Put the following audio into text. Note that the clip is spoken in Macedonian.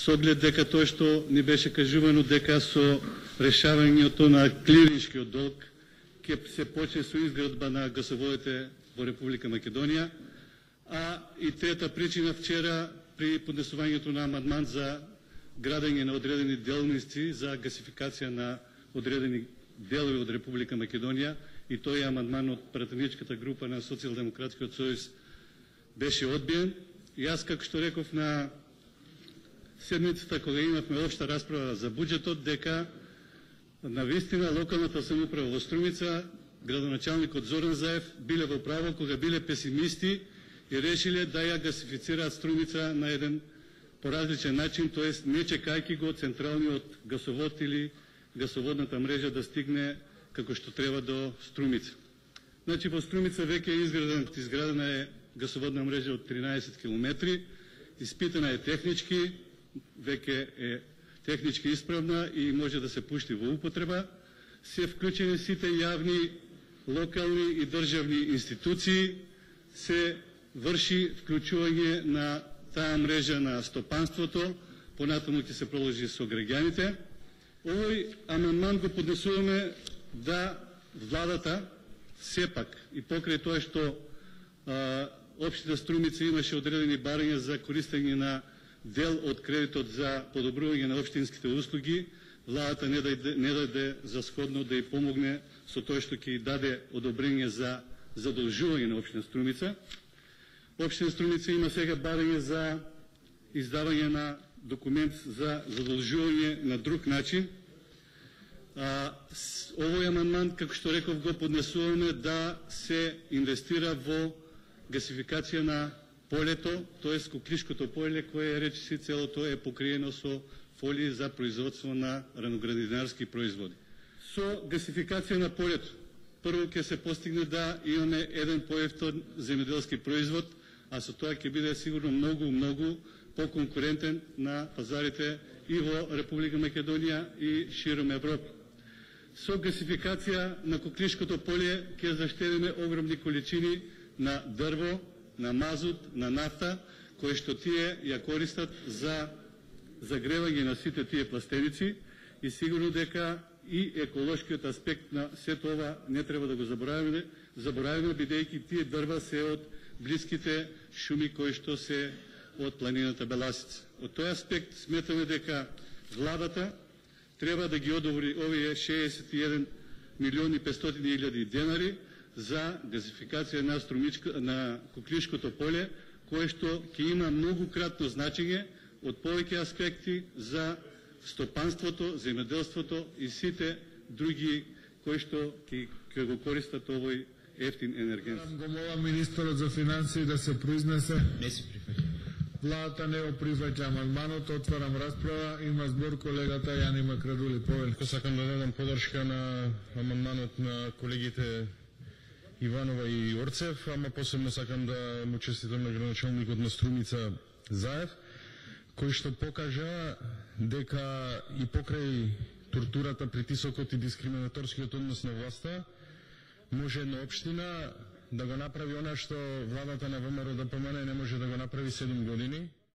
со оглед дека тоа што ни беше кажувано дека со решавањето на клириншкиот долг ќе се почне со изградба на гасоводите во Република Македонија. А и трета причина, вчера при поднесувањето на амандман за градење на одредени делници за гасификација на одредени делови од Република Македонија, и тој е амандман од пратеничката група на Социјалдемократскиот сојуз, беше одбиен. И јас, како што реков на седмицата кога имавме општа расправа за буџетот, дека навистина локалната самоуправа во Струмица, градоначалникот Зоран Заев биле во право кога биле песимисти и решиле да ја гасифицираат Струмица на еден поразличен начин, тоест не чекајќи го централниот гасовод или гасоводната мрежа да стигне како што треба до Струмица. Значи, во Струмица веќе е изградена е гасоводна мрежа од 13 км, испитана е технички, веќе е технички исправна и може да се пушти во употреба. Се вклучени сите јавни, локални и државни институции, се врши вклучување на таа мрежа на стопанството, понатаму ќе се продолжи со граѓаните. Овој амандман го поднесуваме да владата сепак и покрај тоа што општина Струмица имаше одредени барања за користење на дел од кредитот за подобрување на општинските услуги, владата не даде за сходно да ја помогне со тоа што ќе ја даде одобрење за задолжување на општина Струмица. Општина Струмица има сега барање за издавање на документ за задолжување на друг начин. Овој амандман, како што реков, го поднесуваме да се инвестира во гасификација на полето, т.е. Куклишкото поле, кое речиси целото е покриено со фолии за производство на раноградинарски производи. Со гасификација на полето, прво ќе се постигне да имаме еден поевтин земјоделски производ, а со тоа ќе биде сигурно многу поконкурентен на пазарите и во Република Македонија и широм Европа. Со гасификација на Куклишкото поле ќе заштедиме огромни количини на дрво, на мазут, на нафта, кои што тие ја користат за загревање на сите тие пластеници, и сигурно дека и еколошкиот аспект на сето ова не треба да го забораваме, бидејќи тие дрва се од блиските шуми кои што се од планината Беласица. Од тој аспект сметаме дека владата треба да ги одобри овие 61 милиони 500 илјади денари за газификација на Куклишкото поле, кое што ќе има многукратно значење од повеќе аспекти за стопанството, земјоделството и сите други кои што ќе го користат овој ефтин енерген. Го молам министерот за финансии да се произнесе. Не се прифаќа. Владата не го прифаќа амандманот, отварам расправа, има збор колегата Јани Макрадули. Повелко сакам да дадам подршка на амандманот на колегите Иванова и Орцев, ама посебно сакам да му честитам на градоначалникот на Струмица Заев, кој што покажа дека и покрај тортурата, притисокот и дискриминаторскиот однос на власта, може една општина да го направи она што владата на ВМРО ДПМН не може да го направи 7 години,